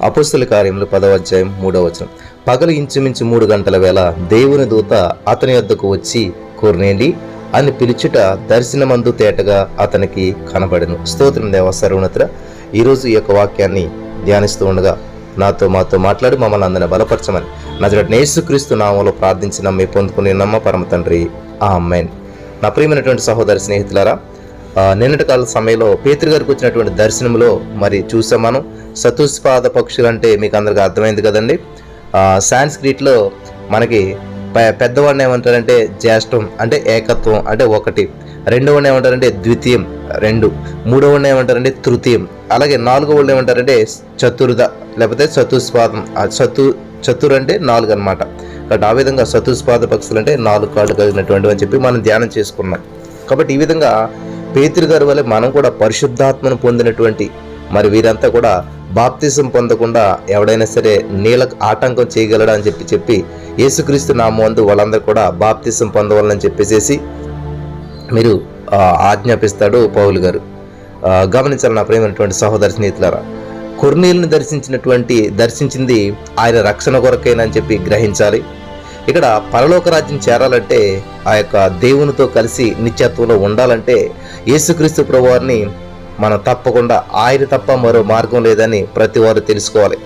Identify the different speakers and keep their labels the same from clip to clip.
Speaker 1: అపొస్తలుల కార్యములు 10వ అధ్యాయం 3వ వచనం. పగలు ఇంచుమించు 3 గంటల వేళ దేవుని దూత అతని యొద్దకు వచ్చి కొర్నేలి అని పిలుచుట దర్శనమందు తేటగా అతనికి కనబడెను. స్తోత్రం దేవా సర్వోన్నతుడా. ఈరోజు ఈ యొక్క వాక్యాన్ని ధ్యానిస్తూ ఉండగా మాతో మాట్లాడి మమ్మల్ని అందరిని బలపరచమని నజరేయుడైన యేసుక్రీస్తు నామములో ప్రార్థించిన మీ పొందుకుని నమ్మ పరమ తండ్రి, ఆమేన్. నా ప్రియమైనటువంటి సహోదరి స్నేహితులారా, నిన్నటి కాల సమయంలో పేతురు గారికి వచ్చినటువంటి దర్శనంలో మరి చూసాం మనం. చతుస్పాద పక్షులు అంటే మీకు అందరికీ అర్థమైంది కదండి. సాంస్క్రిట్లో మనకి పెద్దవాడిని ఏమంటారంటే జ్యేష్ఠం అంటే ఏకత్వం అంటే ఒకటి, రెండవని ఏమంటారంటే ద్వితీయం 2, మూడవని ఏమంటారంటే తృతీయం, అలాగే నాలుగవ వాళ్ళు ఏమంటారంటే చతుర్థ లేకపోతే చతుస్పాదం. చతుర్ అంటే 4 అనమాట. కాబట్టి ఆ విధంగా చతుస్పాద పక్షులు అంటే 4 కాళ్ళు కలిగినటువంటివి అని చెప్పి మనం ధ్యానం చేసుకున్నాం. కాబట్టి ఈ విధంగా పేతురు గారి వల్ల మనం కూడా పరిశుద్ధాత్మను పొందినటువంటి మరి వీరంతా కూడా బాప్తిజం పొందకుండా ఎవడైనా సరే నీళ్ళకు ఆటంకం చేయగలడా అని చెప్పి యేసుక్రీస్తు నామమునందు వాళ్ళందరూ కూడా బాప్తిజం పొందవాలని చెప్పేసి మీరు ఆజ్ఞాపిస్తాడు పౌలు గారు. గమనించాలి నా ప్రియమైనటువంటి సహోదరి స్నేహితులారా, కొర్నేలుని దర్శించింది ఆయన రక్షణ కొరకైనా చెప్పి గ్రహించాలి. ఇక్కడ పరలోక రాజ్యం చేరాలంటే ఆ యొక్క దేవునితో కలిసి నిత్యత్వంలో ఉండాలంటే యేసుక్రీస్తు ప్రభువారిని మనం తప్పకుండా ఆయన తప్ప మరో మార్గం లేదని ప్రతి వారు తెలుసుకోవాలి.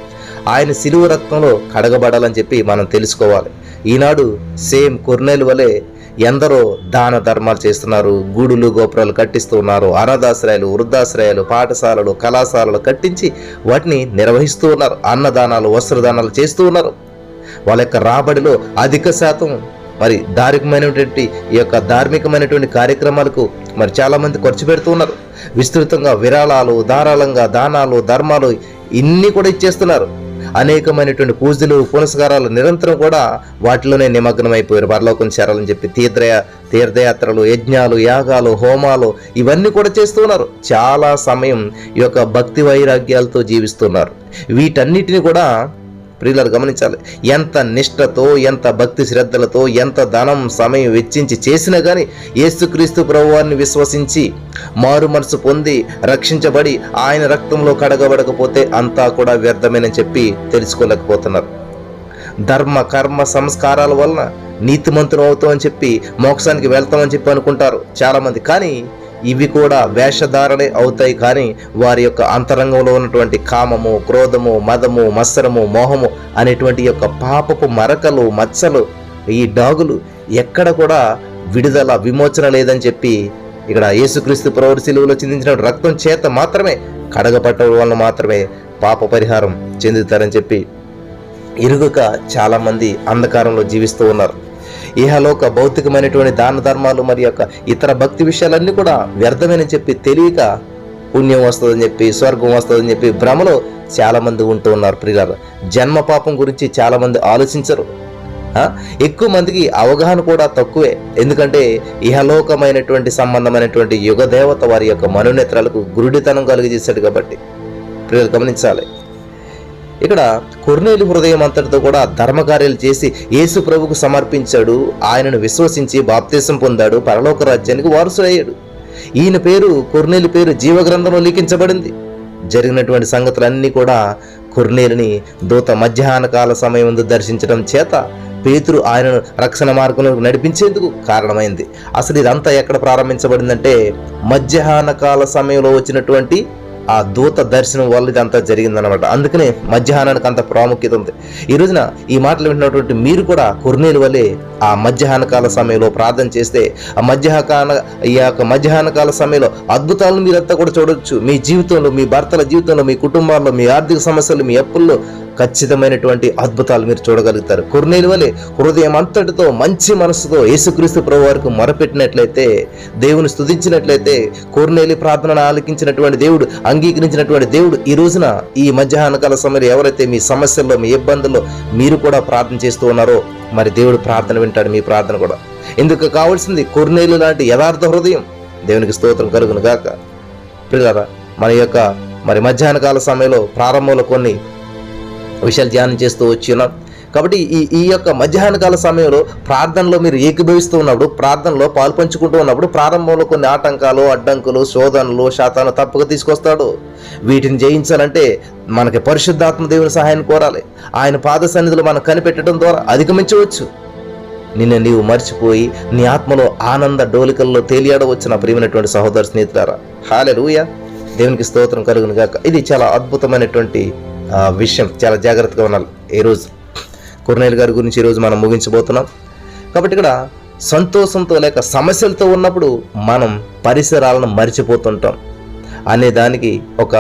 Speaker 1: ఆయన శిలువ రక్తంలో కడగబడాలని చెప్పి మనం తెలుసుకోవాలి. ఈనాడు సేమ్ కొర్నేలు వలె ఎందరో దాన ధర్మాలు చేస్తున్నారు, గూడులు గోపురాలు కట్టిస్తూ ఉన్నారు, అనాథాశ్రయాలు, వృద్ధాశ్రయాలు, పాఠశాలలు, కళాశాలలు కట్టించి వాటిని నిర్వహిస్తూ ఉన్నారు, అన్నదానాలు, వస్త్రదానాలు చేస్తూ ఉన్నారు. వాళ్ళ యొక్క రాబడిలో అధిక శాతం మరి ధార్మికమైనటువంటి కార్యక్రమాలకు మరి చాలామంది ఖర్చు పెడుతూ ఉన్నారు. విస్తృతంగా విరాళాలు, ధారాళంగా దానాలు, ధర్మాలు ఇన్ని కూడా ఇచ్చేస్తున్నారు. అనేకమైనటువంటి పూజలు, పునస్కారాలు నిరంతరం కూడా వాటిలోనే నిమగ్నమైపోయారు. పరలోకం చేరాలని చెప్పి తీర్థయాత్రలు, యజ్ఞాలు, యాగాలు, హోమాలు ఇవన్నీ కూడా చేస్తున్నారు. చాలా సమయం ఈ యొక్క భక్తి వైరాగ్యాలతో జీవిస్తున్నారు. వీటన్నిటిని కూడా ప్రియులారు గమనించాలి. ఎంత నిష్ఠతో, ఎంత భక్తి శ్రద్ధలతో, ఎంత ధనం సమయం వెచ్చించి చేసినా కానీ యేసుక్రీస్తు ప్రభువారిని విశ్వసించి మారు మనసు పొంది రక్షించబడి ఆయన రక్తంలో కడగబడకపోతే అంతా కూడా వ్యర్థమేనని చెప్పి తెలుసుకోలేకపోతున్నారు. ధర్మ కర్మ సంస్కారాల వలన నీతిమంతులు అవుతామని చెప్పి మోక్షానికి వెళ్తామని చెప్పి అనుకుంటారు చాలామంది. కానీ ఇవి కూడా వేషధారణే అవుతాయి. కానీ వారి యొక్క అంతరంగంలో ఉన్నటువంటి కామము, క్రోధము, మదము, మత్సరము, మోహము అనేటువంటి యొక్క పాపపు మరకలు, మచ్చలు, ఈ డాగులు ఎక్కడ కూడా విడుదల, విమోచన లేదని చెప్పి ఇక్కడ యేసుక్రీస్తు ప్రభువు శిలువలో చిందించిన రక్తం చేత మాత్రమే, కడగబట్టడం వలన మాత్రమే పాప పరిహారం చెందుతారని చెప్పి ఇరుగుక చాలామంది అంధకారంలో జీవిస్తూ ఉన్నారు. ఇహలోక భౌతికమైనటువంటి దాన ధర్మాలు మరి యొక్క ఇతర భక్తి విషయాలన్నీ కూడా వ్యర్థమని చెప్పి తెలియక పుణ్యం వస్తుందని చెప్పి, స్వర్గం వస్తుందని చెప్పి భ్రమలో చాలామంది ఉంటూ ఉన్నారు. ప్రియులారా, జన్మ పాపం గురించి చాలామంది ఆలోచించరు. ఎక్కువ మందికి అవగాహన కూడా తక్కువే. ఎందుకంటే ఇహలోకమైనటువంటి సంబంధమైనటువంటి యుగ దేవత వారి యొక్క మనోనేత్రాలకు గురుడితనం కలిగజేశాడు కాబట్టి ప్రియులు గమనించాలి. ఇక్కడ కొర్నేలు హృదయం అంతటితో కూడా ధర్మకార్యాలు చేసి యేసు ప్రభుకు సమర్పించాడు. ఆయనను విశ్వసించి బాప్తిసం పొందాడు, పరలోక రాజ్యానికి వారసుడయ్యాడు. ఈయన పేరు, కొర్నేలు పేరు జీవగ్రంథంలో లిఖించబడింది. జరిగినటువంటి సంగతులన్నీ కూడా కొర్నేలుని దూత మధ్యాహ్న కాల సమయం ముందు దర్శించడం చేత పేతురు ఆయనను రక్షణ మార్గంలో నడిపించేందుకు కారణమైంది. అసలు ఇదంతా ఎక్కడ ప్రారంభించబడిందంటే మధ్యాహ్న కాల సమయంలో వచ్చినటువంటి ఆ దూత దర్శనం వల్ల ఇదంతా జరిగిందనమాట. అందుకనే మధ్యాహ్నానికి అంత ప్రాముఖ్యత ఉంది. ఈ రోజున ఈ మాటలు వింటున్నటువంటి మీరు కూడా కొర్నేలు వల్లే ఆ మధ్యాహ్న కాల సమయంలో ప్రార్థన చేస్తే ఈ యొక్క మధ్యాహ్న కాల సమయంలో అద్భుతాలను మీరంతా కూడా చూడొచ్చు. మీ జీవితంలో, మీ భర్తల జీవితంలో, మీ కుటుంబాల్లో, మీ ఆర్థిక సమస్యలు, మీ అప్పుల్లో ఖచ్చితమైనటువంటి అద్భుతాలు మీరు చూడగలుగుతారు. కొర్నేలు వలె హృదయం అంతటితో మంచి మనసుతో యేసుక్రీస్తు ప్రభువారికి మొరపెట్టినట్లయితే, దేవుని స్తుతించినట్లయితే, కొర్నేలు ప్రార్థనను ఆలకించినటువంటి దేవుడు, అంగీకరించినటువంటి దేవుడు ఈ రోజున ఈ మధ్యాహ్న కాల సమయంలో ఎవరైతే మీ సమస్యల్లో, మీ ఇబ్బందుల్లో మీరు కూడా ప్రార్థన చేస్తూ ఉన్నారో మరి దేవుడు ప్రార్థన వింటాడు, మీ ప్రార్థన కూడా. ఎందుకు కావాల్సింది కొర్నేలు లాంటి యథార్థ హృదయం. దేవునికి స్తోత్రం కలుగును గాక. ప్రియులారా, మన యొక్క మరి మధ్యాహ్న కాల సమయంలో ప్రారంభంలో కొన్ని విషయాలు ధ్యానం చేస్తూ వచ్చి ఉన్నాం. కాబట్టి ఈ యొక్క మధ్యాహ్న కాల సమయంలో ప్రార్థనలో మీరు ఏకీభవిస్తూ ఉన్నప్పుడు, ప్రార్థనలో పాలు పంచుకుంటూ ఉన్నప్పుడు ప్రారంభంలో కొన్ని ఆటంకాలు, అడ్డంకులు, శోధనలు, శాతాను తప్పక తీసుకొస్తాడు. వీటిని జయించాలంటే మనకి పరిశుద్ధాత్మ దేవుని సహాయం కోరాలి. ఆయన పాద సన్నిధిలో మనం కనిపెట్టడం ద్వారా అధిగమించవచ్చు. నిన్ను నీవు మర్చిపోయి నీ ఆత్మలో ఆనంద డోలికల్లో తేలియాడవచ్చు నా ప్రియమైనటువంటి సహోదర స్నేహితులారా. హల్లెలూయా, దేవునికి స్తోత్రం కలుగును గాక. ఇది చాలా అద్భుతమైనటువంటి విషయం, చాలా జాగ్రత్తగా ఉండాలి. ఈరోజు కొర్నేలు గారి గురించి ఈరోజు మనం ముగించబోతున్నాం. కాబట్టి ఇక్కడ సంతోషంతో లేక సమస్యలతో ఉన్నప్పుడు మనం పరిసరాలను మర్చిపోతుంటాం అనే దానికి ఒక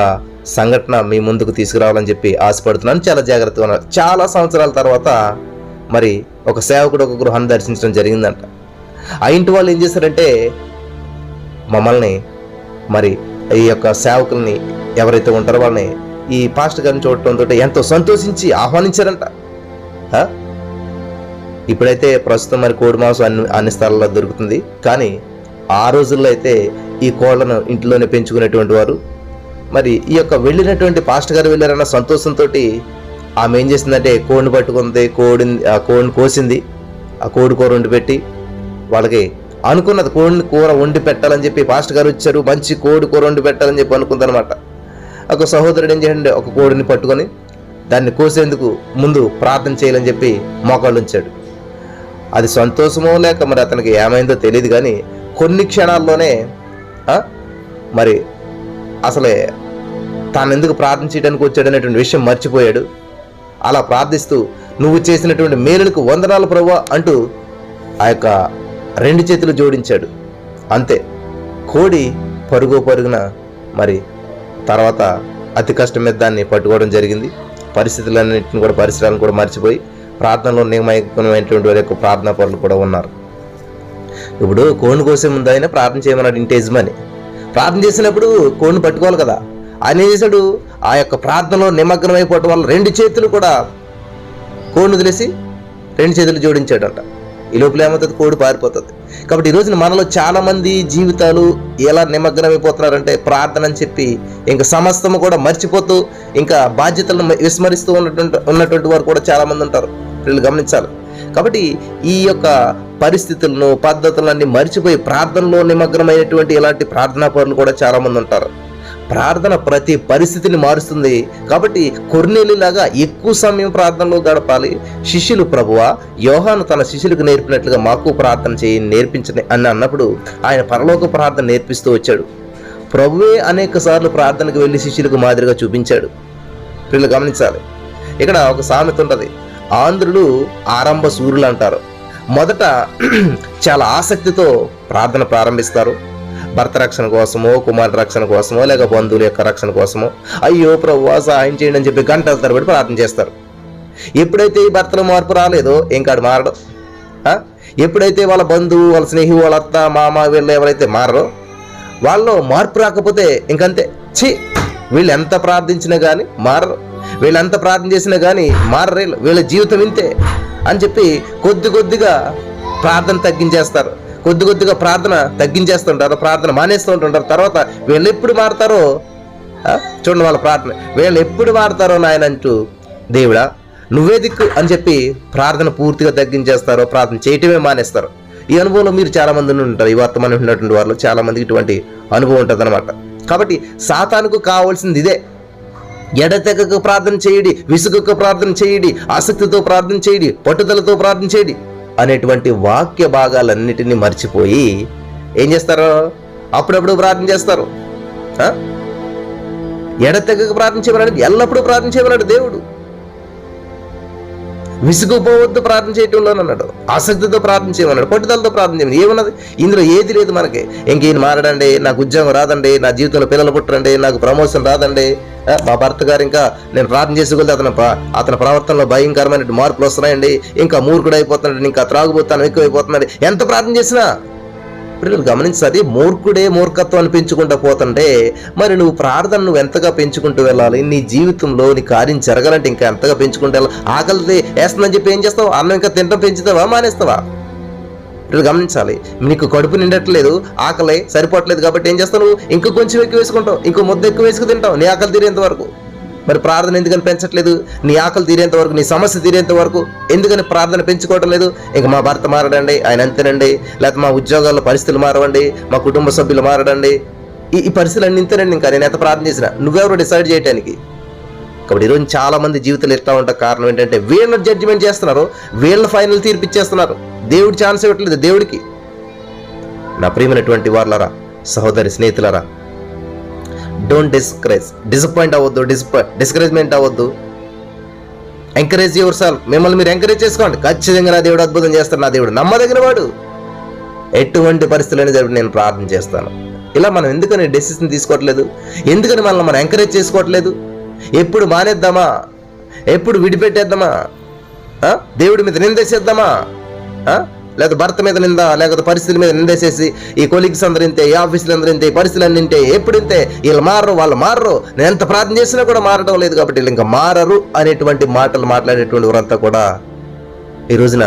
Speaker 1: సంఘటన మీ ముందుకు తీసుకురావాలని చెప్పి ఆశపడుతున్నాను. చాలా జాగ్రత్తగా ఉన్నారు. చాలా సంవత్సరాల తర్వాత మరి ఒక సేవకుడు ఒక గృహాన్ని దర్శించడం జరిగిందంట. ఆ ఇంటి వాళ్ళు ఏం చేశారంటే మమ్మల్ని మరి ఈ యొక్క సేవకుల్ని ఎవరైతే ఉంటారో వాళ్ళని ఈ పాస్టర్ గారిని చూడటంతో ఎంతో సంతోషించి ఆహ్వానించారంట. ఇప్పుడైతే ప్రస్తుతం మరి కోడి మాంసం అన్ని స్థలాల్లో దొరుకుతుంది. కానీ ఆ రోజుల్లో అయితే ఈ కోళ్లను ఇంట్లోనే పెంచుకునేటువంటి వారు. మరి ఈ యొక్క వెళ్ళినటువంటి పాస్టర్ గారు వెళ్ళారన్న సంతోషంతో ఆమె ఏం చేసిందంటే కోడిని పట్టుకుంది, కోడిని కోసింది, ఆ కోడి కూర వండి పెట్టి వాళ్ళకి అనుకున్నది కోడిని కూర వండి పెట్టాలని చెప్పి పాస్టర్ గారు వచ్చారు, మంచి కోడి కూర వండి పెట్టాలని చెప్పి అనుకుందనమాట. ఒక సహోదరుడు ఏం చేయండి, ఒక కోడిని పట్టుకొని దాన్ని కోసేందుకు ముందు ప్రార్థన చేయాలని చెప్పి మోకాళ్ళు ఉంచాడు. అది సంతోషమో లేక మరి అతనికి ఏమైందో తెలియదు, కానీ కొన్ని క్షణాల్లోనే మరి అసలే తాను ఎందుకు ప్రార్థన చేయడానికి వచ్చాడు అనేటువంటి విషయం మర్చిపోయాడు. అలా ప్రార్థిస్తూ నువ్వు చేసినటువంటి మేలులకు వందనాలు ప్రభువా అంటూ ఆ యొక్క 2 చేతులు జోడించాడు. అంతే, కోడి పరుగున మరి తర్వాత అతి కష్టం మీద దాన్ని పట్టుకోవడం జరిగింది. పరిస్థితులన్నింటిని కూడా పరిసరాలను కూడా మర్చిపోయి ప్రార్థనలో నియమైనటువంటి వారి యొక్క ప్రార్థనా పరులు కూడా ఉన్నారు. ఇప్పుడు కోడిని కోసే ముందు ఆయన ప్రార్థన చేయమన్నాడు ఇంటి యజమాని. ప్రార్థన చేసినప్పుడు కోడిని పట్టుకోవాలి కదా. ఆయన ఏం చేశాడు, ఆ యొక్క ప్రార్థనలో నిమగ్నం అయిపోవటం వల్ల 2 చేతులు కూడా కోడిని వదిలేసి 2 చేతులు జోడించాడంట. ఈ లోపల ఏమవుతుంది, కోడి పారిపోతుంది. కాబట్టి ఈ రోజున మనలో చాలా మంది జీవితాలు ఎలా నిమగ్నం అయిపోతున్నారంటే ప్రార్థన అని చెప్పి ఇంకా సమస్తము కూడా మర్చిపోతూ ఇంకా బాధ్యతలను విస్మరిస్తూ ఉన్నటువంటి వారు కూడా చాలా మంది ఉంటారు. వీళ్ళు గమనించాలి. కాబట్టి ఈ యొక్క పరిస్థితులను పద్ధతులన్నీ మర్చిపోయి ప్రార్థనలో నిమగ్నమైనటువంటి ఇలాంటి ప్రార్థనా పరులు కూడా చాలా మంది ఉంటారు. ప్రార్థన ప్రతి పరిస్థితిని మారుస్తుంది. కాబట్టి కొర్నేలిలాగా ఎక్కువ సమయం ప్రార్థనలో గడపాలి. శిష్యులు ప్రభువా యోహాను తన శిష్యులకు నేర్పినట్లుగా మాకు ప్రార్థన నేర్పించని అని అన్నప్పుడు ఆయన పరలోక ప్రార్థన నేర్పిస్తూ వచ్చాడు. ప్రభువే అనేక సార్లు ప్రార్థనకు వెళ్ళి శిష్యులకు మాదిరిగా చూపించాడు. వీళ్ళు గమనించాలి. ఇక్కడ ఒక సామెత ఉంటుంది, ఆంధ్రులు ఆరంభ సూర్యులు అంటారు. మొదట చాలా ఆసక్తితో ప్రార్థన ప్రారంభిస్తారు. భర్త రక్షణ కోసమో, కుమారుడు రక్షణ కోసమో, లేక బంధువుల యొక్క రక్షణ కోసమో, అయ్యో ప్రభువా సహాయం చేయండి అని చెప్పి గంటల తరబడి ప్రార్థన చేస్తారు. ఎప్పుడైతే ఈ భర్తలో మార్పు రాలేదో ఇంకాడు మారడం. ఎప్పుడైతే వాళ్ళ బంధువు, వాళ్ళ స్నేహి, వాళ్ళ అత్త, మామ వీళ్ళు ఎవరైతే మారరో వాళ్ళలో మార్పు రాకపోతే ఇంకంతే. వీళ్ళు ఎంత ప్రార్థించినా కానీ మారరు, వీళ్ళు ఎంత ప్రార్థన చేసినా కానీ మారరే, వీళ్ళ జీవితం ఇంతే అని చెప్పి కొద్దిగా ప్రార్థన తగ్గించేస్తారు. కొద్దిగా ప్రార్థన తగ్గించేస్తుంటారు, ప్రార్థన మానేస్తూ ఉంటుంటారు. తర్వాత వీళ్ళు ఎప్పుడు మారుతారో చూడండి, వాళ్ళ ప్రార్థన వీళ్ళు ఎప్పుడు మారుతారో నాయన అంటూ దేవుడా నువ్వే దిక్కు అని చెప్పి ప్రార్థన పూర్తిగా తగ్గించేస్తారో, ప్రార్థన చేయటమే మానేస్తారు. ఈ అనుభవంలో మీరు చాలా మంది ఉంటారు. ఈ వర్తమానం ఉన్నటువంటి వాళ్ళు చాలా మందికి ఇటువంటి అనుభవం ఉంటుంది అనమాట. కాబట్టి సాతానుకు కావాల్సింది ఇదే, ఎడతెగక ప్రార్థన చేయండి, విసుగక ప్రార్థన చేయండి, ఆసక్తితో ప్రార్థన చేయండి, పట్టుదలతో ప్రార్థన చేయండి అనేటువంటి వాక్య భాగాలన్నిటినీ మర్చిపోయి ఏం చేస్తారు, అప్పుడప్పుడు ప్రార్థన చేస్తారు. ఎడతెగక ప్రార్థన చేయమన్నాడు, ఎల్లప్పుడూ ప్రార్థన చేయమన్నాడు దేవుడు. విసుగుపోవద్దు ప్రార్థన చేయటంలో అన్నాడు, ఆసక్తితో ప్రార్థన చేయమన్నాడు, పట్టుదలతో ప్రార్థన చేయమని. ఏమన్నది ఇందులో ఏది లేదు మనకి. ఇంకేం మారడండి, నాకు ఉద్యోగం రాదండి, నా జీవితంలో పిల్లలు పుట్టరండి, నాకు ప్రమోషన్ రాదండి, మా భర్త గారు ఇంకా నేను ప్రార్థన చేసుకోగలితే అతని ప్రవర్తనలో భయంకరమైన మార్పులు వస్తున్నాయండి, ఇంకా మూర్ఖుడు అయిపోతున్నాడు, ఇంకా త్రాగుబోతాను ఎక్కువైపోతున్నాడు. ఎంత ప్రార్థన చేసినా పిల్లలు గమనించాలి, మూర్ఖుడే మూర్ఖత్వాన్ని పెంచుకుంటూ పోతుంటే మరి నువ్వు ప్రార్థన నువ్వు ఎంతగా పెంచుకుంటూ వెళ్ళాలి. నీ జీవితంలో నీ కార్యం జరగాలంటే ఇంకా ఎంతగా పెంచుకుంటూ వెళ్ళాలి. ఆకలి వేస్తుందని చెప్పి ఏం చేస్తావు, అన్నం ఇంకా తింటాం పెంచుతావా మానేస్తావా? పిల్లలు గమనించాలి, నీకు కడుపు నిండట్లేదు, ఆకలి సరిపోవట్లేదు కాబట్టి ఏం చేస్తావు, నువ్వు ఇంకో కొంచెం ఎక్కువ వేసుకుంటావు, ఇంకో ముద్ద ఎక్కువ వేసుకు తింటావు నీ ఆకలి తీరేంత వరకు. మరి ప్రార్థన ఎందుకని పెంచట్లేదు? నీ ఆకలి తీరేంత వరకు, నీ సమస్య తీరేంత వరకు ఎందుకని ప్రార్థన పెంచుకోవటం లేదు? ఇంకా మా భర్త మారడండి, ఆయన అంతేనండి, లేకపోతే మా ఉద్యోగాల్లో పరిస్థితులు మారవండి, మా కుటుంబ సభ్యులు మారడండి, ఈ పరిస్థితులు అన్ని ఇంతేనండి. ఇంకా నేను ఎంత ప్రార్థన చేసినా నువ్వెవరు డిసైడ్ చేయడానికి? కాబట్టి ఈరోజు చాలా మంది జీవితాలు ఎట్లా ఉంటా కారణం ఏంటంటే వీళ్ళని జడ్జిమెంట్ చేస్తున్నారు, వీళ్ళ ఫైనల్ తీర్పిచ్చేస్తున్నారు. దేవుడు ఛాన్స్ ఇవ్వట్లేదు దేవుడికి. నా ప్రియమైనటువంటి వాళ్ళరా, సహోదరి స్నేహితులరా, డోంట్ డిసప్పాయింట్ అవ్వద్దు, డిస్కరేజ్మెంట్ అవ్వద్దు. Encourage your self. మిమ్మల్ని మీరు ఎంకరేజ్ చేసుకోండి. ఖచ్చితంగా నా దేవుడు అద్భుతం చేస్తాడు, నా దేవుడు నమ్మదగిన వాడు, ఎటువంటి పరిస్థితులైనా జరిపి నేను ప్రార్థన చేస్తాను. ఇలా మనం ఎందుకని డెసిషన్ తీసుకోవట్లేదు? ఎందుకని మనల్ని మనం ఎంకరేజ్ చేసుకోవట్లేదు? ఎప్పుడు మానేద్దామా? ఎప్పుడు విడిపెట్టేద్దామా? దేవుడి మీద నిందేసేద్దామా? లేదా భర్త మీద నింద, లేకపోతే పరిస్థితుల మీద నిందేసేసి ఈ కొలీగ్స్ అందరూ ఇంతే, ఈ ఆఫీసులు అందరూ ఇంతే, ఈ పరిస్థితులు అన్ని ఇంతే, ఎప్పుడు ఇంతే, వీళ్ళు మారరు, వాళ్ళు మారరు, నేను ఎంత ప్రార్థన చేసినా కూడా మారడం లేదు కాబట్టి వీళ్ళు ఇంకా మారరు అనేటువంటి మాటలు మాట్లాడేటువంటి వారంతా కూడా ఈ రోజున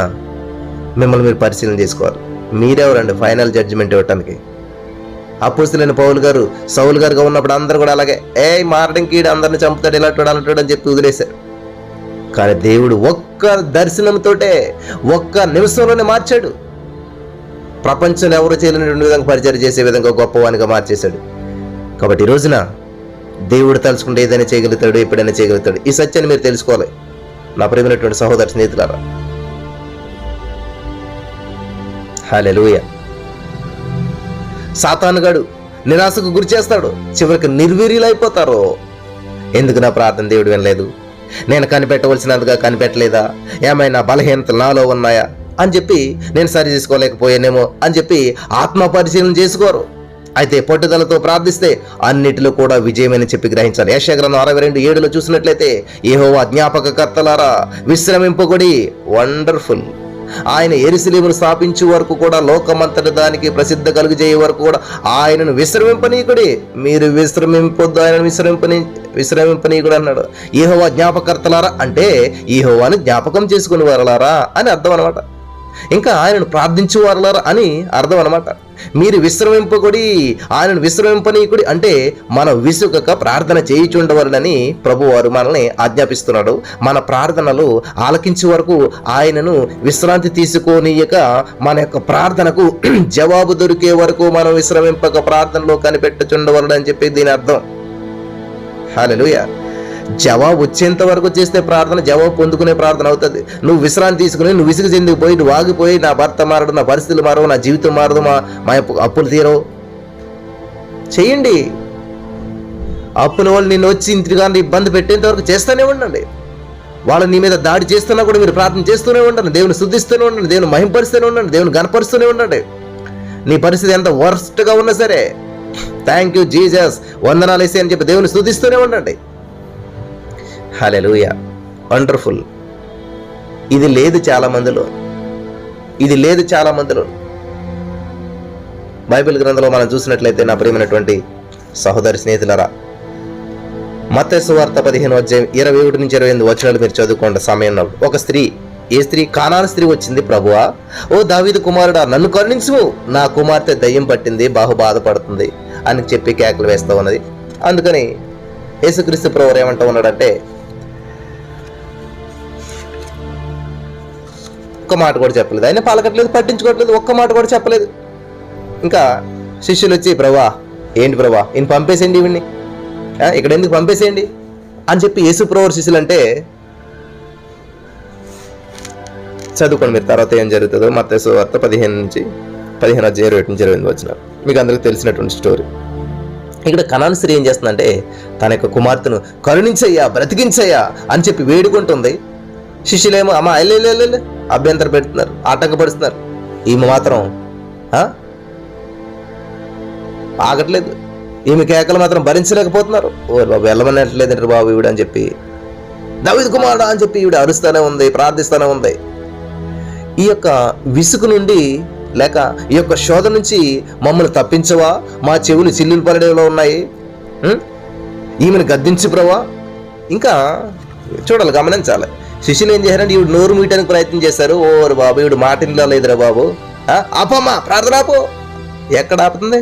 Speaker 1: మిమ్మల్ని మీరు పరిశీలన చేసుకోవాలి. మీరెవరండి ఫైనల్ జడ్జిమెంట్ ఇవ్వటానికి? అపోస్తలుడైన పౌలు గారు సౌలు గారుగా ఉన్నప్పుడు అందరూ కూడా అలాగే మారడానికి ఈడు అందరిని చంపుతాడు, ఇలాంటి అలాంటి అని చెప్పి వదిలేశారు. కానీ దేవుడు ఒక్క దర్శనంతోటే, ఒక్క నిమిషంలోనే మార్చాడు. ప్రపంచంలో ఎవరు చేయలేని విధంగా పరిచయం చేసే విధంగా గొప్పవానిగా మార్చేశాడు. కాబట్టి ఈ రోజున దేవుడు తలుచుకుంటే ఏదైనా చేయగలుగుతాడు, ఎప్పుడైనా చేయగలుగుతాడు. ఈ సత్యాన్ని మీరు తెలుసుకోవాలి నా ప్రియమైనటువంటి సహోదర స్నేహితులారా. హల్లెలూయా. సాతానుగాడు నిరాశకు గురి చేస్తాడు, చివరికి నిర్వీర్యులైపోతారు. ఎందుకు నా ప్రార్థన దేవుడు వినలేదు? నేను కనిపెట్టవలసినందుగా కనిపెట్టలేదా? ఏమైనా బలహీనతలు నాలో ఉన్నాయా అని చెప్పి నేను సరి చేసుకోలేకపోయానేమో అని చెప్పి ఆత్మ పరిశీలన చేసుకోరు. అయితే పట్టుదలతో ప్రార్థిస్తే అన్నిటిలో కూడా విజయమని చెప్పి గ్రహించాలి. యెషయా గ్రంథం 62:7 చూసినట్లయితే, యెహోవా జ్ఞాపకకర్తలారా విశ్రమింపకొడి. వండర్ఫుల్. ఆయన యెరూషలేమును స్థాపించే వరకు కూడా, లోకమంతటి దానికి ప్రసిద్ధ కలుగజేయ వరకు కూడా ఆయనను విశ్రమింపనీయుడి. మీరు విశ్రమింపొద్దు, ఆయనను విశ్రమింపనీయుడు అన్నాడు. యెహోవా జ్ఞాపకర్తలారా అంటే యెహోవాను జ్ఞాపకం చేసుకుని వారలారా అని అర్థం అనమాట. ఇంకా ఆయనను ప్రార్థించు వారలారా అని అర్థం అనమాట. మీరు విశ్రమింపకుడి, ఆయనను విశ్రమింపనీయుడి అంటే మనం విసుగక ప్రార్థన చేయుచుండవలనని ప్రభువారు మనల్ని ఆజ్ఞాపిస్తున్నాడు. మన ప్రార్థనలు ఆలకించే వరకు, ఆయనను విశ్రాంతి తీసుకోనీయక, మన యొక్క ప్రార్థనకు జవాబు దొరికే వరకు మనం విశ్రమింపక ప్రార్థనలో కనిపెట్టుచుండవలనని చెప్పి దీని అర్థం. హల్లెలూయా. జవాబు వచ్చేంత వరకు చేస్తే ప్రార్థన జవాబు పొందుకునే ప్రార్థన అవుతుంది. నువ్వు విశ్రాంతి తీసుకుని నువ్వు విసుగు చెందిపోయి నువ్వు ఆగిపోయి నా భర్త మారడు, నా పరిస్థితులు మారవు, నా జీవితం మారదు, మా అప్పులు తీరవు. చెయ్యండి. అప్పుల వాళ్ళు నిన్ను వచ్చి ఇంటిగా ఇబ్బంది పెట్టేంత వరకు చేస్తూనే ఉండండి. వాళ్ళు నీ మీద దాడి చేస్తున్నా కూడా మీరు ప్రార్థన చేస్తూనే ఉండండి, దేవుని స్తుతిస్తూనే ఉండండి, దేవుని మహింపరుస్తూనే ఉండండి, దేవుని గణపరుస్తూనే ఉండండి. నీ పరిస్థితి ఎంత వర్స్ట్గా ఉన్నా సరే థ్యాంక్ యూ జీసస్, వందనాలు వేసి అని చెప్పి దేవుని స్తుతిస్తూనే ఉండండి. హల్లెలూయా. వండర్ఫుల్. ఇది లేదు చాలా మందిలో. బైబిల్ గ్రంథంలో మనం చూసినట్లయితే నా ప్రియమైనటువంటి సహోదరి స్నేహితులారా, మత్తయి సువార్త 15:21-28 మీరు చదువుకోండి సమయం. ఒక స్త్రీ, ఏ స్త్రీ? కానాను స్త్రీ వచ్చింది, ప్రభువా, ఓ దావీదు కుమారుడా, నన్ను కరుణించు, నా కుమార్తె దయ్యం పట్టింది, బాహు బాధపడుతుంది అని చెప్పి కేకలు వేస్తూ ఉన్నది. అందుకని యేసుక్రీస్తు ప్రభువు ఏమంటూ ఉన్నాడంటే, ఒక్క మాట కూడా చెప్పలేదు. ఆయన పలకట్లేదు, పట్టించుకోవట్లేదు, ఒక్క మాట కూడా చెప్పలేదు. ఇంకా శిష్యులు వచ్చి, ప్రభా ఏంటి ప్రభా, ఈయన పంపేసేయండి, ఇవన్నీ ఇక్కడ ఎందుకు పంపేసేయండి అని చెప్పి యేసు ప్రభువు శిష్యులు అంటే, చదువుకోండి మీరు తర్వాత ఏం జరుగుతుందో. మత్తయి సువార్త 15:27-28 మీకు అందరికీ తెలిసినటువంటి స్టోరీ. ఇక్కడ కనాను స్త్రీ ఏం చేస్తుందంటే, తన యొక్క కుమార్తెను కరుణించయ్యా, బ్రతికించయ్యా అని చెప్పి వేడుకుంటుంది. శిష్యులేమో అమ్మ ఎల్లెల్లెల్లె అభ్యంతరం పెడుతున్నారు, ఆటంకపరుస్తున్నారు. ఈమె మాత్రం ఆగట్లేదు. ఈమె కేకలు మాత్రం భరించలేకపోతున్నారు. ఓ బాబు వెళ్ళమనట్లేదంటారు బాబు ఈవిడ అని చెప్పి, దావీదు కుమారుడా అని చెప్పి ఈవిడ అరుస్తూనే ఉంది, ప్రార్థిస్తూనే ఉంది. ఈ యొక్క విసుగు నుండి లేక ఈ యొక్క శోధ నుంచి మమ్మల్ని తప్పించవా, మా చెవులు చిల్లులు పడేలో ఉన్నాయి, ఈమెను గద్దించు ప్రభా. ఇంకా చూడాలి, గమనించాలి. శిష్యులు ఏం చేశారంటే ఈవిడ నోరు మీయటానికి ప్రయత్నం చేశారు. ఓరు బాబు ఈవిడ మాటిలో లేదురా బాబు, ఆపమ్మా ప్రార్థన ఆపు. ఎక్కడ ఆపుతుంది?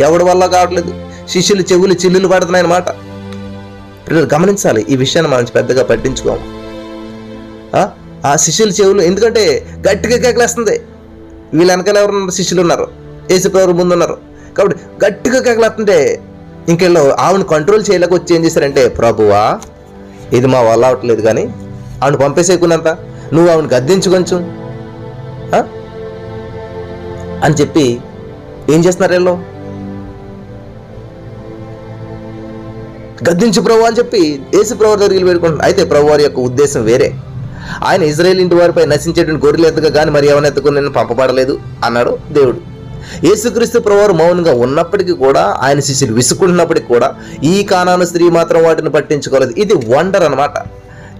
Speaker 1: ఎవడి వల్ల కావట్లేదు. శిష్యులు చెవులు చిల్లులు పడుతున్నాయి అన్నమాట. గమనించాలి, ఈ విషయాన్ని మనం పెద్దగా పట్టించుకోము. ఆ శిష్యుల చెవులు ఎందుకంటే గట్టిగా కేకలేస్తుంది. వీళ్ళ వెనకాల ఎవరున్నారు? శిష్యులు ఉన్నారు, యేసు ప్రభువు ముందు ఉన్నారు. కాబట్టి గట్టిగా కేకలేస్తుంటే ఇంకెళ్ళో ఆవిడని కంట్రోల్ చేయలేక వచ్చి ఏం చేశారంటే, ప్రభువా ఇది మా వల్ల అవట్లేదు కానీ ఆవిడ పంపేసేకున్నంత నువ్వు ఆవిడని గద్దించు కొంచెం అని చెప్పి ఏం చేస్తున్నారు వీళ్ళు, గద్దించు ప్రభు అని చెప్పి యేసు ప్రభు దగ్గరికి పెట్టుకుంటున్నారు. అయితే ప్రభు వారి యొక్క ఉద్దేశం వేరే. ఆయన ఇజ్రాయేల్ ఇంటి వారిపై నశించేటువంటి గొర్రెలు ఎత్తగా కానీ మరి ఎవరిని ఎత్తుకుని నేను పంపబడలేదు అన్నాడు దేవుడు. యేసుక్రీస్తు ప్రభువారు మౌనంగా ఉన్నప్పటికీ కూడా, ఆయన శిష్యులు విసుకుంటున్నప్పటికీ కూడా ఈ కానాను స్త్రీ మాత్రం వాటిని పట్టించుకోలేదు. ఇది వండర్ అనమాట.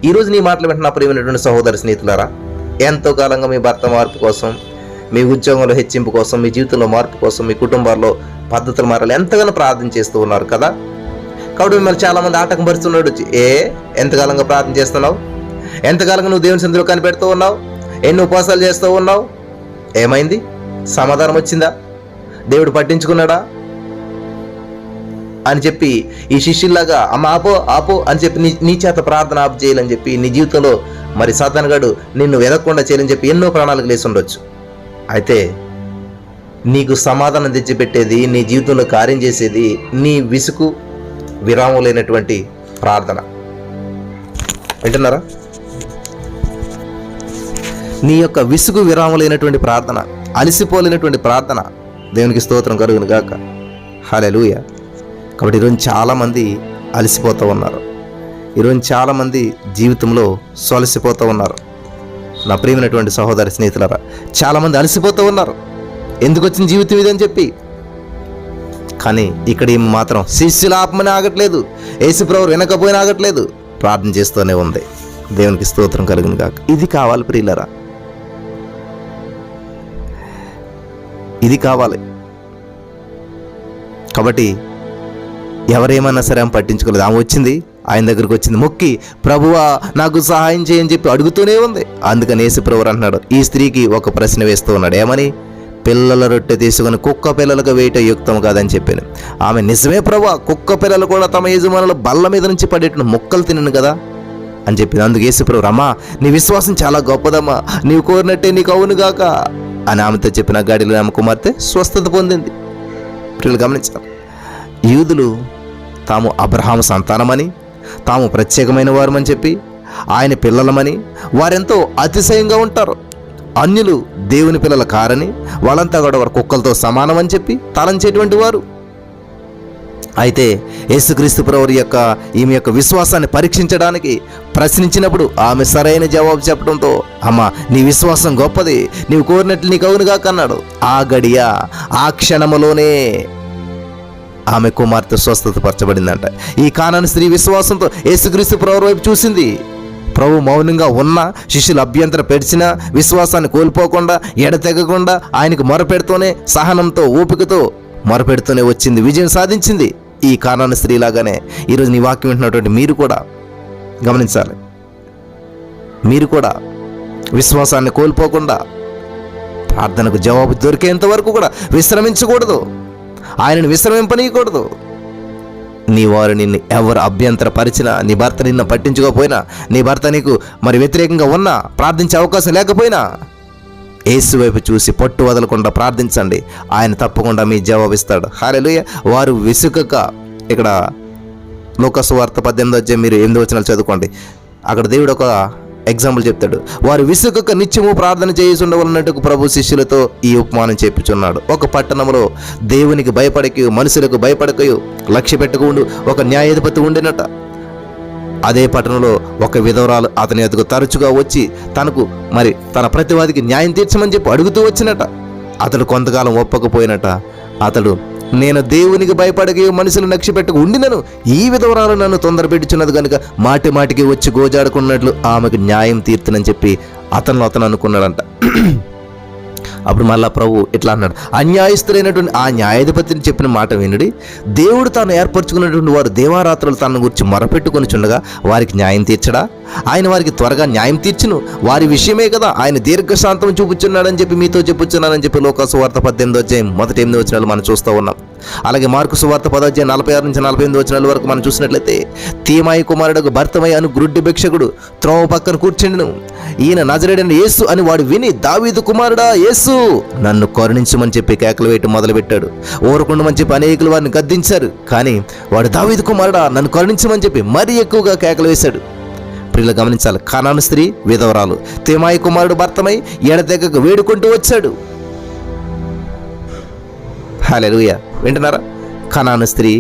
Speaker 1: ఈరోజు నీ మాటలు వింటున్న ప్రియమైనటువంటి సహోదర స్నేహితులారా, ఎంతో కాలంగా మీ భర్త మార్పు కోసం, మీ ఉద్యోగంలో హెచ్చింపు కోసం, మీ జీవితంలో మార్పు కోసం, మీ కుటుంబాల్లో పద్ధతులు మారాలి ఎంతగానో ప్రార్థన చేస్తూ ఉన్నారు కదా. కాబట్టి మిమ్మల్ని చాలా మంది ఆటంకం పరుస్తున్నాడు వచ్చి, ఎంతకాలంగా ప్రార్థన చేస్తున్నావు, ఎంతకాలంగా నువ్వు దేవుని సన్నిధిలో కనిపెడుతూ ఉన్నావు, ఎన్ని ఉపవాసాలు చేస్తూ ఉన్నావు, ఏమైంది, సమాధానం వచ్చిందా, దేవుడు పట్టించుకున్నాడా అని చెప్పి ఈ శిష్యుల్లాగా అమ్మ ఆపో ఆపో అని చెప్పి నీ చేత ప్రార్థన ఆపు చేయాలని చెప్పి నీ జీవితంలో మరి సాతానుగాడు నిన్ను వెదక్కుండా చేయాలని చెప్పి ఎన్నో ప్రణాళికలు లేసి ఉండొచ్చు. అయితే నీకు సమాధానం తెచ్చిపెట్టేది, నీ జీవితంలో కార్యం చేసేది నీ విసుగు విరామం లేనటువంటి ప్రార్థన. వింటున్నారా? నీ యొక్క విసుగు విరామం లేనటువంటి ప్రార్థన, అలసిపోలేనటువంటి ప్రార్థన. దేవునికి స్తోత్రం కలుగును గాక. హల్లెలూయా. కాబట్టి ఈరోజు చాలామంది అలసిపోతూ ఉన్నారు. ఈరోజు చాలామంది జీవితంలో సొలసిపోతూ ఉన్నారు. నా ప్రియమైనటువంటి సహోదరి స్నేహితులారా, చాలామంది అలసిపోతూ ఉన్నారు. ఎందుకు వచ్చిన జీవితం ఇదని చెప్పి. కానీ ఇక్కడ మాత్రం శిష్యుల ఆత్మని ఆగట్లేదు, యేసుప్రభువు వెనకపోయినా ఆగట్లేదు, ప్రార్థన చేస్తూనే ఉంది. దేవునికి స్తోత్రం కలుగును గాక. ఇది కావాలి ప్రియులరా, ఇది కావాలి. కాబట్టి ఎవరేమన్నా సరే ఆమె పట్టించుకోలేదు. ఆమె వచ్చింది, ఆయన దగ్గరికి వచ్చింది, మొక్కి ప్రభువా నాకు సహాయం చేయని చెప్పి అడుగుతూనే ఉంది. అందుకని యేసుప్రభువు అంటున్నాడు, ఈ స్త్రీకి ఒక ప్రశ్న వేస్తూ ఉన్నాడు. ఏమని? పిల్లల రొట్టె తీసుకుని కుక్క పిల్లలకు వేయట యుక్తం కాదని చెప్పాను. ఆమె నిజమే ప్రభువా, కుక్క పిల్లలు కూడా తమ యజమానుల బల్ల మీద నుంచి పడేట మొక్కలు తినను కదా అని చెప్పింది. అందుకు యేసుప్రభువు, రమ్మా నీ విశ్వాసం చాలా గొప్పదమ్మా, నీవు కోరినట్టే నీకు అవునుగాక అని ఆమెతో చెప్పిన గాడిలో ఆమె కుమార్తె స్వస్థత పొందింది. ప్రియులు గమనించాలి, యూదులు తాము అబ్రహాము సంతానమని, తాము ప్రత్యేకమైన వారమని చెప్పి, ఆయన పిల్లలమని వారెంతో అతిశయంగా ఉంటారు. అన్యులు దేవుని పిల్లల కారని, వాళ్ళంతా కూడా వారు కుక్కలతో సమానమని చెప్పి తలంచేటువంటి వారు. అయితే యేసుక్రీస్తు ప్రభువు యొక్క ఈమె యొక్క విశ్వాసాన్ని పరీక్షించడానికి ప్రశ్నించినప్పుడు ఆమె సరైన జవాబు చెప్పడంతో, అమ్మ నీ విశ్వాసం గొప్పది, నీవు కోరినట్లు నీకు అవునుగా కన్నాడు. ఆ గడియ ఆ క్షణములోనే ఆమె కుమార్తె స్వస్థత పరచబడిందంట. ఈ కానాను స్త్రీ విశ్వాసంతో యేసుక్రీస్తు ప్రభువు వైపు చూసింది. ప్రభు మౌనంగా ఉన్న శిష్యులు అభ్యంతరం పెడిచినా విశ్వాసాన్ని కోల్పోకుండా, ఎడతెగకుండా ఆయనకు మొరపెడుతూనే, సహనంతో, ఓపికతో మొరపెడుతూనే వచ్చింది, విజయం సాధించింది. ఈ కానాను స్త్రీలాగానే ఈరోజు నీ వాక్యం వింటున్నటువంటి మీరు కూడా గమనించాలి. మీరు కూడా విశ్వాసాన్ని కోల్పోకుండా, ప్రార్థనకు జవాబు దొరికేంత వరకు కూడా విశ్రమించకూడదు, ఆయనను విశ్రమింపనీయకూడదు. నీ వారు నిన్ను ఎవరు అభ్యంతరపరిచినా, నీ భర్త నిన్ను పట్టించుకోకపోయినా, నీ భర్త నీకు మరి వ్యతిరేకంగా ఉన్నా, ప్రార్థించే అవకాశం లేకపోయినా, యేసు వైపు చూసి పట్టు వదలకుండా ప్రార్థించండి, ఆయన తప్పకుండా మీ జవాబిస్తాడు. హల్లెలూయా. వారు విసుకక, ఇక్కడ లూకా సువార్త 18 మీరు 8 వచనాలు చదువుకోండి. అక్కడ దేవుడు ఒక ఎగ్జాంపుల్ చెప్తాడు. వారు విసుకక నిత్యము ప్రార్థన చేసి ఉండవలన్నట్టు ప్రభు శిష్యులతో ఈ ఉపమానం చెప్పుచున్నాడు. ఒక పట్టణంలో దేవునికి భయపడకయు మనుషులకు భయపడకయు లక్ష్య పెట్టుకుంటూ ఒక న్యాయాధిపతి ఉండినట. అదే పట్టణంలో ఒక విధవరాలు అతని ఎదుగు తరచుగా వచ్చి తనకు మరి తన ప్రతివాదికి న్యాయం తీర్చమని చెప్పి అడుగుతూ వచ్చినట. అతడు కొంతకాలం ఒప్పకపోయినట. అతడు, నేను దేవునికి భయపడక మనుషులు నక్షి పెట్టుకు ఉండినను, ఈ విధవరాలు నన్ను తొందర పెట్టుచున్నది కనుక మాటి మాటికి వచ్చి గోజాడుకున్నట్లు ఆమెకు న్యాయం తీర్చునని చెప్పి అతను అనుకున్నాడంట. అప్పుడు మళ్ళా ప్రభు ఇట్లా అన్నాడు, అన్యాయస్తులైనటువంటి ఆ న్యాయాధిపతిని చెప్పిన మాట వినుడి. దేవుడు తాను ఏర్పరచుకున్నటువంటి వారు దేవారాత్రులు తన గురించి మొరపెట్టుకొని చుండగా వారికి న్యాయం తీర్చడా? ఆయన వారికి త్వరగా న్యాయం తీర్చును, వారి విషయమే కదా ఆయన దీర్ఘశాంతం చూపుచున్నాడని చెప్పి మీతో చెప్పుచున్నానని చెప్పి లూకా సువార్త 18 మొదటి 8 వచనాలు మనం చూస్తూ ఉన్నాం. అలాగే మార్కు సువార్త 10 46 నుంచి 48 వచనాల వరకు మనం చూసినట్లయితే, తీమాయి కుమారుడు భర్తమై అను గ్రుడ్డి భిక్షకుడు త్రోవ పక్కన కూర్చుండును. ఈయన నజరేయుడైన యేసు అని వాడు విని, దావీదు కుమారుడా యేసు, నన్ను కరుణించమని చెప్పి కేకలు వేయటం మొదలుపెట్టాడు. ఊరకుండమని చెప్పి అనేకులు వారిని గద్దించారు. కానీ వాడు దావీదు కుమారుడా నన్ను కరుణించమని చెప్పి మరీ ఎక్కువగా కేకలు వేశాడు. ప్రియులు గమనించాలి, కనాను స్త్రీ విధవరాలు, తేమాయి కుమారుడు భర్తమై ఎడతెగక వేడుకుంటూ వచ్చాడు. హల్లెలూయా, వింటున్నారా? కనాను స్త్రీ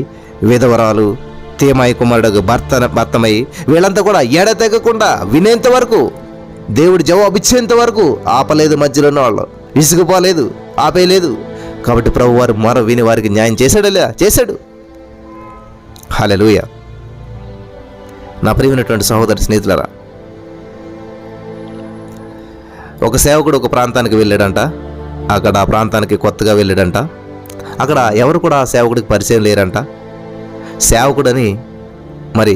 Speaker 1: విధవరాలు, తేమాయి కుమారుడు భర్తమై వీళ్ళంతా కూడా ఎడతెగకుండా వినేంత వరకు, దేవుడు జవాబు ఇచ్చేంత వరకు ఆపలేదు. మధ్యలో ఉన్న వాళ్ళు విసుగుపోలేదు, ఆపేయలేదు. కాబట్టి ప్రభు వారు మరో విని వారికి న్యాయం చేశాడు. హల్లెలూయా. నా ప్రియమైనటువంటి సహోదరి స్నేహితులారా, ఒక సేవకుడు ఒక ప్రాంతానికి వెళ్ళాడంట. అక్కడ ఆ ప్రాంతానికి కొత్తగా వెళ్ళాడంట. అక్కడ ఎవరు కూడా ఆ సేవకుడికి పరిచయం లేరంట. సేవకుడని మరి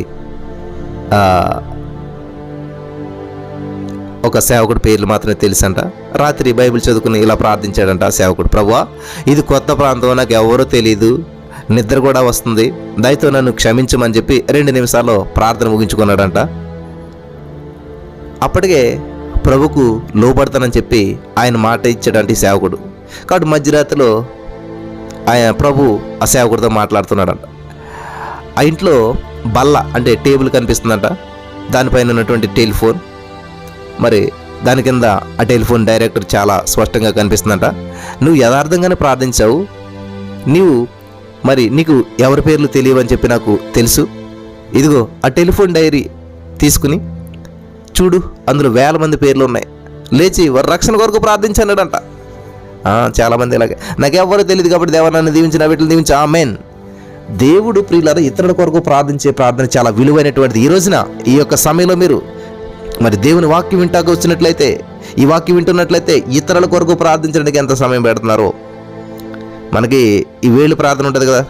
Speaker 1: ఒక సేవకుడి పేర్లు మాత్రమే తెలుసంట. రాత్రి బైబిల్ చదువుకుని ఇలా ప్రార్థించాడంట ఆ సేవకుడు, ప్రభువా ఇది కొత్త ప్రాంతం, నాకు ఎవరో తెలీదు, నిద్ర కూడా వస్తుంది, దయతో నన్ను క్షమించమని చెప్పి 2 నిమిషాల్లో ప్రార్థన ముగించుకున్నాడంట. అప్పటికే ప్రభుకు లోబడతానని చెప్పి ఆయన మాట ఇచ్చాడంటే సేవకుడు. కాబట్టి మధ్యరాత్రిలో ఆయన ప్రభు ఆ సేవకుడితో మాట్లాడుతున్నాడంట. ఆ ఇంట్లో బల్ల అంటే టేబుల్ కనిపిస్తుందంట. దానిపైన ఉన్నటువంటి టెలిఫోన్, మరి దాని కింద ఆ టెలిఫోన్ డైరెక్టర్ చాలా స్పష్టంగా కనిపిస్తుందంట. నువ్వు యథార్థంగానే ప్రార్థించావు, నీకు ఎవరి పేర్లు తెలియవని చెప్పి నాకు తెలుసు. ఇదిగో ఆ టెలిఫోన్ డైరీ తీసుకుని చూడు, అందులో 1000 మంది పేర్లు ఉన్నాయి, లేచి వారి రక్షణ కొరకు ప్రార్థించన్నాడంట. చాలామంది ఇలాగే, నాకెవ్వరూ తెలియదు కాబట్టి దేవా నన్ను దీవించిన వీటిని దీవించి ఆమేన్. దేవుడు ప్రియులారా ఇతరుల కొరకు ప్రార్థించే ప్రార్థన చాలా విలువైనటువంటిది. ఈ రోజున ఈ యొక్క సమయంలో మీరు మరి దేవుని వాక్యం వింటాక వచ్చినట్లయితే, ఈ వాక్యం వింటున్నట్లయితే ఇతరుల కొరకు ప్రార్థించడానికి ఎంత సమయం పెడుతున్నారో. మనకి ఈ వేలు ప్రార్థన ఉంటుంది కదా,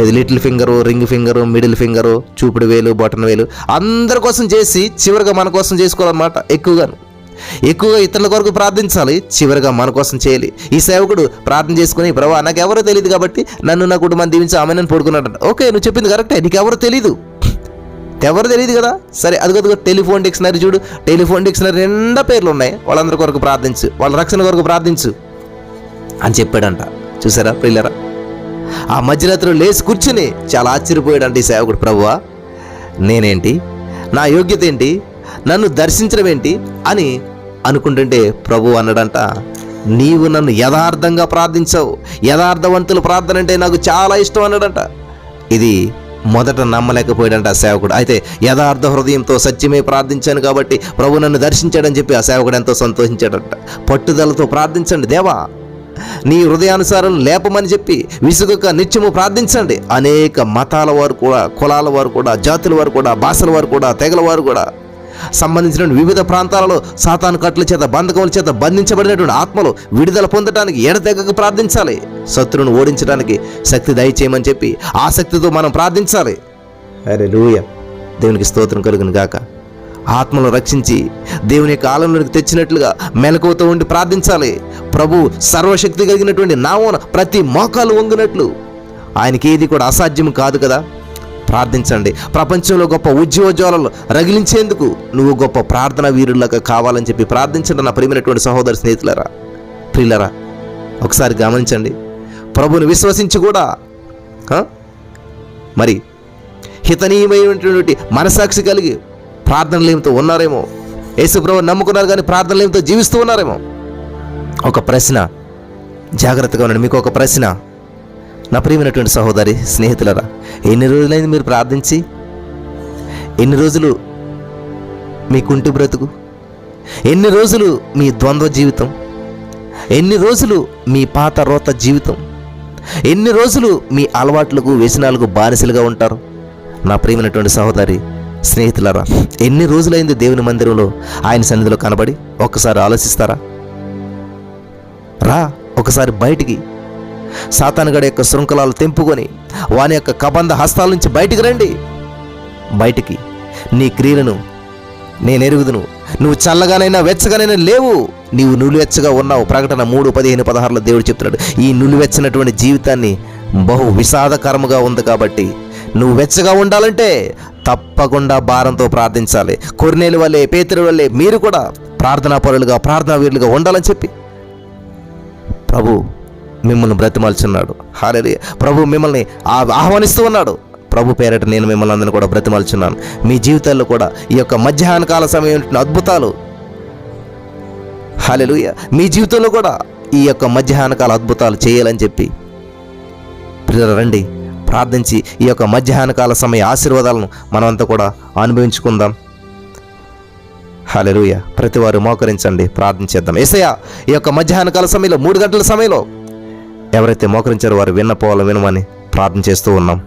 Speaker 1: ఇది little finger, ring finger, middle finger, చూపుడు వేలు, బొటన వేలు, అందరి కోసం చేసి చివరిగా మన కోసం చేసుకోవాలన్నమాట. ఎక్కువగా ఇతరుల కొరకు ప్రార్థించాలి, చివరిగా మన కోసం చేయాలి. ఈ సేవకుడు ప్రార్థన చేసుకుని, ప్రభువా నాకు ఎవరో తెలియదు కాబట్టి నన్ను నా కుటుంబాన్ని దీవించి ఆమెను పడుకున్నాడు. ఓకే, నువ్వు చెప్పింది కరెక్టే, నీకు ఎవరు తెలియదు కదా, సరే అదిగో టెలిఫోన్ డిక్షనరీ చూడు, టెలిఫోన్ డిక్షనరీ నిండా పేర్లు ఉన్నాయి, వాళ్ళందరి కొరకు ప్రార్థించు, వాళ్ళ రక్షణ కొరకు ప్రార్థించు అని చెప్పాడంట. చూసారా ప్రియులారా, ఆ మధ్యరాత్రిలో లేచి కూర్చుని చాలా ఆశ్చర్యపోయాడంట ఈ సేవకుడు. ప్రభువా నేనేంటి, నా యోగ్యత ఏంటి, నన్ను దర్శించడం ఏంటి అని అనుకుంటుంటే ప్రభు అన్నాడంట, నీవు నన్ను యథార్థంగా ప్రార్థించావు, యథార్థవంతుల ప్రార్థన అంటే నాకు చాలా ఇష్టం అన్నాడంట. ఇది మొదట నమ్మలేకపోయాడంట ఆ సేవకుడు. అయితే యథార్థ హృదయంతో సత్యమే ప్రార్థించాను కాబట్టి ప్రభు నన్ను దర్శించాడని చెప్పి ఆ సేవకుడు ఎంతో సంతోషించాడంట. పట్టుదలతో ప్రార్థించండి, దేవా నీ హృదయానుసారం లేపమని చెప్పి విసుగక నిత్యము ప్రార్థించండి. అనేక మతాల వారు కూడా, కులాల వారు కూడా, జాతుల వారు కూడా, భాషల వారు కూడా, తెగల వారు కూడా సంబంధించిన వివిధ ప్రాంతాలలో సాతాను కట్ల చేత, బంధకముల చేత బంధించబడినటువంటి ఆత్మలు విడుదల పొందడానికి ఎడతెగక ప్రార్థించాలి. శత్రువును ఓడించడానికి శక్తి దయచేయమని చెప్పి ఆ శక్తితో మనం ప్రార్థించాలి. హల్లెలూయా, దేవునికి స్తోత్రం కలుగును గాక. ఆత్మను రక్షించి దేవుని యొక్క ఆలయంలోకి తెచ్చినట్లుగా మెలకువతో ఉండి ప్రార్థించాలి. ప్రభు సర్వశక్తి కలిగినటువంటి నామమున ప్రతి మోకాలు వంగినట్లు ఆయనకి ఏది కూడా అసాధ్యం కాదు కదా. ప్రార్థించండి. ప్రపంచంలో గొప్ప ఉద్యోగాలను రగిలించేందుకు నువ్వు గొప్ప ప్రార్థన వీరులాగా కావాలని చెప్పి ప్రార్థించండి. నా ప్రియమైనటువంటి సహోదర స్నేహితులారా, ప్రియులరా, ఒకసారి గమనించండి. ప్రభుని విశ్వసించి కూడా మరి హితనీయమైనటువంటి మనసాక్షి కలిగి ప్రార్థనలేమితో ఉన్నారేమో, యేసు ప్రభువుని నమ్ముకున్నారు కానీ ప్రార్థనలేమితో జీవిస్తూ ఉన్నారేమో. ఒక ప్రశ్న, జాగ్రత్తగా ఉండండి. మీకు ఒక ప్రశ్న, నా ప్రియమైనటువంటి సహోదరి స్నేహితులరా, ఎన్ని రోజులైంది మీరు ప్రార్థించి? ఎన్ని రోజులు మీ కుంటి బ్రతుకు? ఎన్ని రోజులు మీ ద్వంద్వ జీవితం? ఎన్ని రోజులు మీ పాత రోత జీవితం? ఎన్ని రోజులు మీ అలవాట్లకు, వ్యసనాలకు బానిసలుగా ఉంటారు? నా ప్రియమైనటువంటి సహోదరి స్నేహితులారా, ఎన్ని రోజులైంది దేవుని మందిరంలో ఆయన సన్నిధిలో కనబడి? ఒక్కసారి ఆలోచిస్తారా? రా ఒకసారి బయటికి, సాతానుగాడి యొక్క శృంఖలాలు తెంపుకొని వాని యొక్క కబంధ హస్తాల నుంచి బయటికి రండి. బయటికి నీ క్రియలను నేను ఎరుగుదును. నువ్వు చల్లగానైనా వెచ్చగానైనా లేవు, నీవు నులివెచ్చగా ఉన్నావు. ప్రకటన 3:15-16 దేవుడు చెప్తున్నాడు. ఈ నులివెచ్చనటువంటి జీవితాన్ని బహు విషాదకరముగా ఉంది కాబట్టి నువ్వు వెచ్చగా ఉండాలంటే తప్పకుండా భారంతో ప్రార్థించాలి. కొర్నేలు వల్లే, పేతురు వల్లే మీరు కూడా ప్రార్థనా పరులుగా, ప్రార్థనా వీరులుగా ఉండాలని చెప్పి ప్రభు మిమ్మల్ని బ్రతిమాల్చున్నాడు. హల్లెలూయా. ప్రభు మిమ్మల్ని ఆహ్వానిస్తూ ఉన్నాడు. ప్రభు పేరట నేను మిమ్మల్ని అందరినీ కూడా బ్రతిమాల్చున్నాను. మీ జీవితాల్లో కూడా ఈ యొక్క మధ్యాహ్న కాల సమయం అద్భుతాలు, హల్లెలూయా, మీ జీవితంలో కూడా ఈ యొక్క మధ్యాహ్న కాల అద్భుతాలు చేయాలని చెప్పి ప్రియులారా రండి, ప్రార్థించి ఈ యొక్క మధ్యాహ్న కాల సమయ ఆశీర్వాదాలను మనమంతా కూడా అనుభవించుకుందాం. హల్లెలూయా. ప్రతివారు మోకరించండి, ప్రార్థించేద్దాం. యేసయ్యా, ఈ యొక్క మధ్యాహ్న కాల సమయంలో 3 గంటల సమయంలో ఎవరైతే మోకరించారో వారు విన్నపోవాలని వినమని ప్రార్థన చేస్తూ ఉన్నాం.